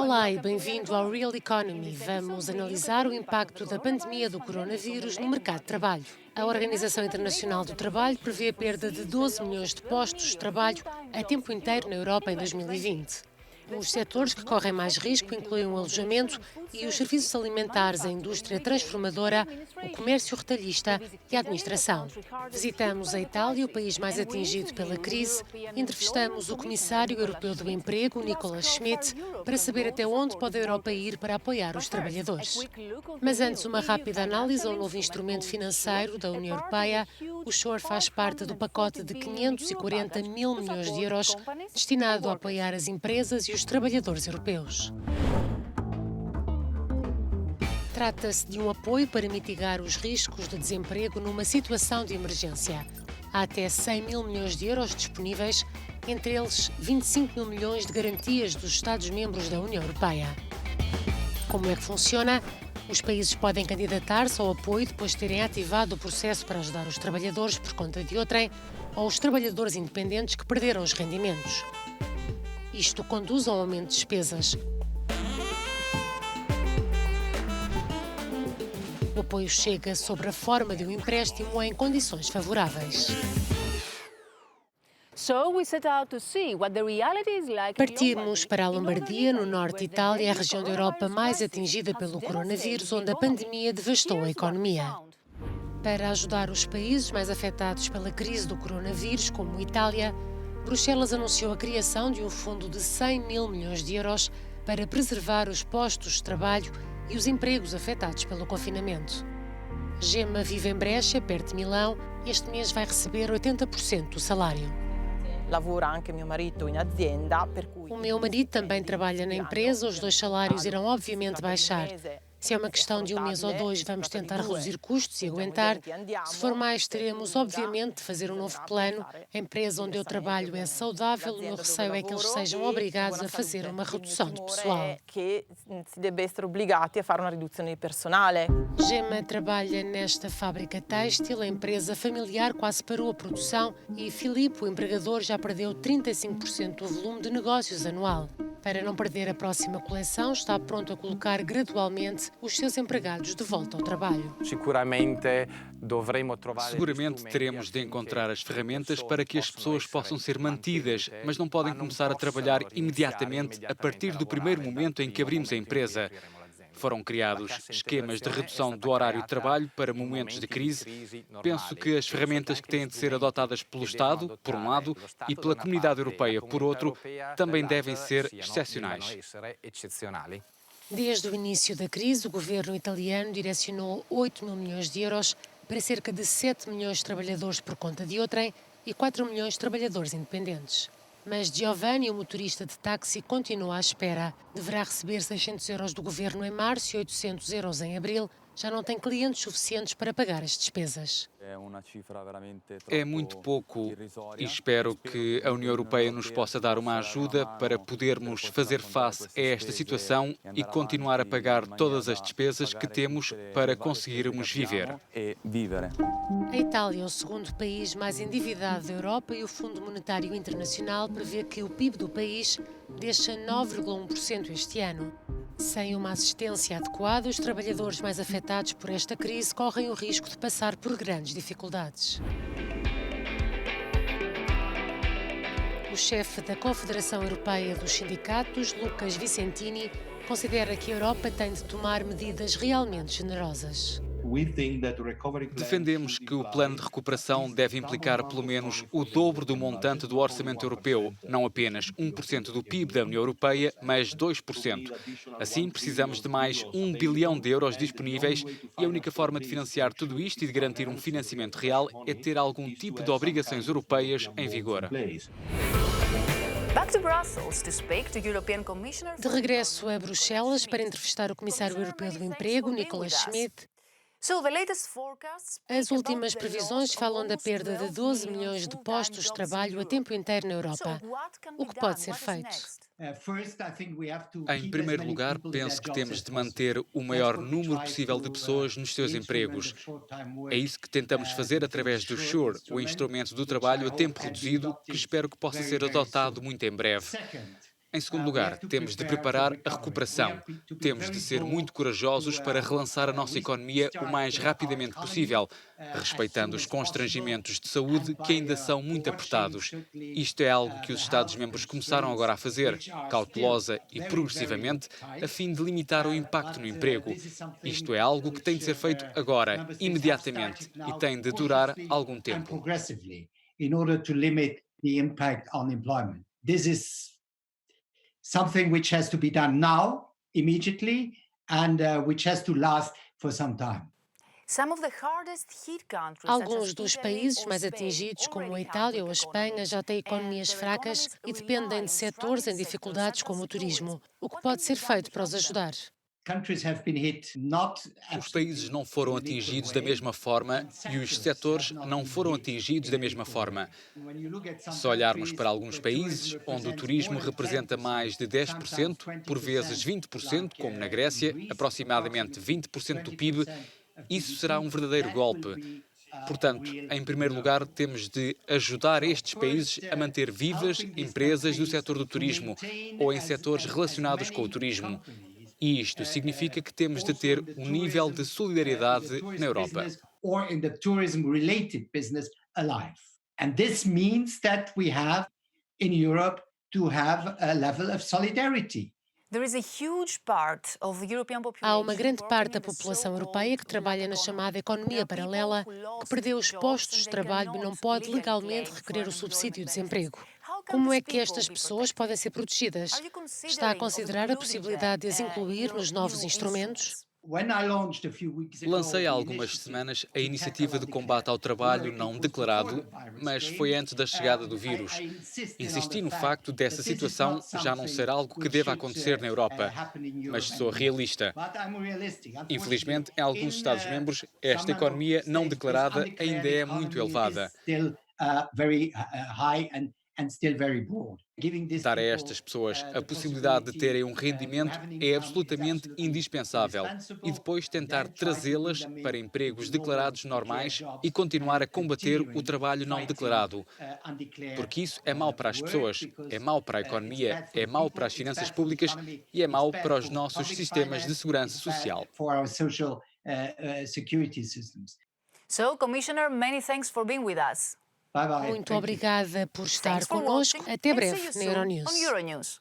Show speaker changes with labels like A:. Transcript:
A: Olá e bem-vindo ao Real Economy. Vamos analisar o impacto da pandemia do coronavírus no mercado de trabalho. A Organização Internacional do Trabalho prevê a perda de 12 milhões de postos de trabalho a tempo inteiro na Europa em 2020. Os setores que correm mais risco incluem o alojamento e os serviços alimentares, a indústria transformadora, o comércio retalhista e a administração. Visitamos a Itália, o país mais atingido pela crise, e entrevistamos o Comissário Europeu do Emprego, Nicolas Schmit, para saber até onde pode a Europa ir para apoiar os trabalhadores. Mas antes, uma rápida análise ao novo instrumento financeiro da União Europeia. O SURE faz parte do pacote de 540 mil milhões de euros destinado a apoiar as empresas e os trabalhadores europeus. Trata-se de um apoio para mitigar os riscos de desemprego numa situação de emergência. Há até 100 mil milhões de euros disponíveis, entre eles 25 mil milhões de garantias dos Estados-membros da União Europeia. Como é que funciona? Os países podem candidatar-se ao apoio depois de terem ativado o processo para ajudar os trabalhadores por conta de outrem ou os trabalhadores independentes que perderam os rendimentos. Isto conduz a um aumento de despesas. O apoio chega sob a forma de um empréstimo em condições favoráveis. Partimos para a Lombardia, no norte de Itália, a região da Europa mais atingida pelo coronavírus, onde a pandemia devastou a economia. Para ajudar os países mais afetados pela crise do coronavírus, como Itália, Bruxelas anunciou a criação de um fundo de 100 mil milhões de euros para preservar os postos de trabalho e os empregos afetados pelo confinamento. Gemma vive em Brescia, perto de Milão, e este mês vai receber 80% do salário. O meu marido também trabalha na empresa, os dois salários irão obviamente baixar. Se é uma questão de um mês ou dois, vamos tentar reduzir custos e aguentar. Se for mais, teremos obviamente de fazer um novo plano. A empresa onde eu trabalho é saudável, o meu receio é que eles sejam obrigados a fazer uma redução de pessoal. Gemma trabalha nesta fábrica têxtil, a empresa familiar quase parou a produção e Filipe, o empregador, já perdeu 35% do volume de negócios anual. Para não perder a próxima coleção, está pronto a colocar gradualmente os seus empregados de volta ao trabalho.
B: Seguramente teremos de encontrar as ferramentas para que as pessoas possam ser mantidas, mas não podem começar a trabalhar imediatamente a partir do primeiro momento em que abrimos a empresa. Foram criados esquemas de redução do horário de trabalho para momentos de crise. Penso que as ferramentas que têm de ser adotadas pelo Estado, por um lado, e pela Comunidade Europeia, por outro, também devem ser excepcionais.
A: Desde o início da crise, o governo italiano direcionou 8 mil milhões de euros para cerca de 7 milhões de trabalhadores por conta de outrem e 4 milhões de trabalhadores independentes. Mas Giovanni, o motorista de táxi, continua à espera. Deverá receber 600 euros do governo em março e 800 euros em abril. Já não tem clientes suficientes para pagar as despesas.
B: É muito pouco e espero que a União Europeia nos possa dar uma ajuda para podermos fazer face a esta situação e continuar a pagar todas as despesas que temos para conseguirmos viver.
A: A Itália é o segundo país mais endividado da Europa e o Fundo Monetário Internacional prevê que o PIB do país desça 9,1% este ano. Sem uma assistência adequada, os trabalhadores mais afetados por esta crise correm o risco de passar por grandes dificuldades. O chefe da Confederação Europeia dos Sindicatos, Lucas Vicentini, considera que a Europa tem de tomar medidas realmente generosas.
B: Defendemos que o plano de recuperação deve implicar pelo menos o dobro do montante do orçamento europeu, não apenas 1% do PIB da União Europeia, mas 2%. Assim, precisamos de mais 1 bilhão de euros disponíveis e a única forma de financiar tudo isto e de garantir um financiamento real é ter algum tipo de obrigações europeias em vigor.
A: De regresso a Bruxelas para entrevistar o Comissário Europeu do Emprego, Nicolas Schmit. As últimas previsões falam da perda de 12 milhões de postos de trabalho a tempo inteiro na Europa. O que pode ser feito?
B: Em primeiro lugar, penso que temos de manter o maior número possível de pessoas nos seus empregos. É isso que tentamos fazer através do SURE, o instrumento do trabalho a tempo reduzido, que espero que possa ser adotado muito em breve. Em segundo lugar, temos de preparar a recuperação. Temos de ser muito corajosos para relançar a nossa economia o mais rapidamente possível, respeitando os constrangimentos de saúde que ainda são muito apertados. Isto é algo que os Estados-membros começaram agora a fazer, cautelosa e progressivamente, a fim de limitar o impacto no emprego. Isto é algo que tem de ser feito agora, imediatamente, e tem de durar algum tempo.
C: In order to limit the impact on employment. This is something which has to be done now, immediately, and which has to last for some time.
A: Alguns dos países mais atingidos, como a Itália ou a Espanha, já têm economias fracas e dependem de setores em dificuldades como o turismo. O que pode ser feito para os ajudar?
B: Os países não foram atingidos da mesma forma e os setores não foram atingidos da mesma forma. Se olharmos para alguns países onde o turismo representa mais de 10%, por vezes 20%, como na Grécia, aproximadamente 20% do PIB, isso será um verdadeiro golpe. Portanto, em primeiro lugar, temos de ajudar estes países a manter vivas empresas do setor do turismo ou em setores relacionados com o turismo. E isto significa que temos de ter um nível de solidariedade na Europa.
C: And this means that we have in Europe to have a level of solidarity.
A: Há uma grande parte da população europeia que trabalha na chamada economia paralela, que perdeu os postos de trabalho e não pode legalmente requerer o subsídio de desemprego. Como é que estas pessoas podem ser protegidas? Está a considerar a possibilidade de as incluir nos novos instrumentos?
B: Lancei há algumas semanas a iniciativa de combate ao trabalho não declarado, mas foi antes da chegada do vírus. Insisti no facto dessa situação já não ser algo que deva acontecer na Europa, mas sou realista. Infelizmente, em alguns Estados-membros, esta economia não declarada ainda é muito elevada. Dar a estas pessoas a possibilidade de terem um rendimento é absolutamente indispensável e depois tentar trazê-las para empregos declarados normais e continuar a combater o trabalho não declarado. Porque isso é mau para as pessoas, é mau para a economia, é mau para as finanças públicas e é mau para os nossos sistemas de segurança social.
D: Commissioner, many thanks for being with us.
C: Bye bye.
A: Muito obrigada por estar conosco. Até breve na Euronews.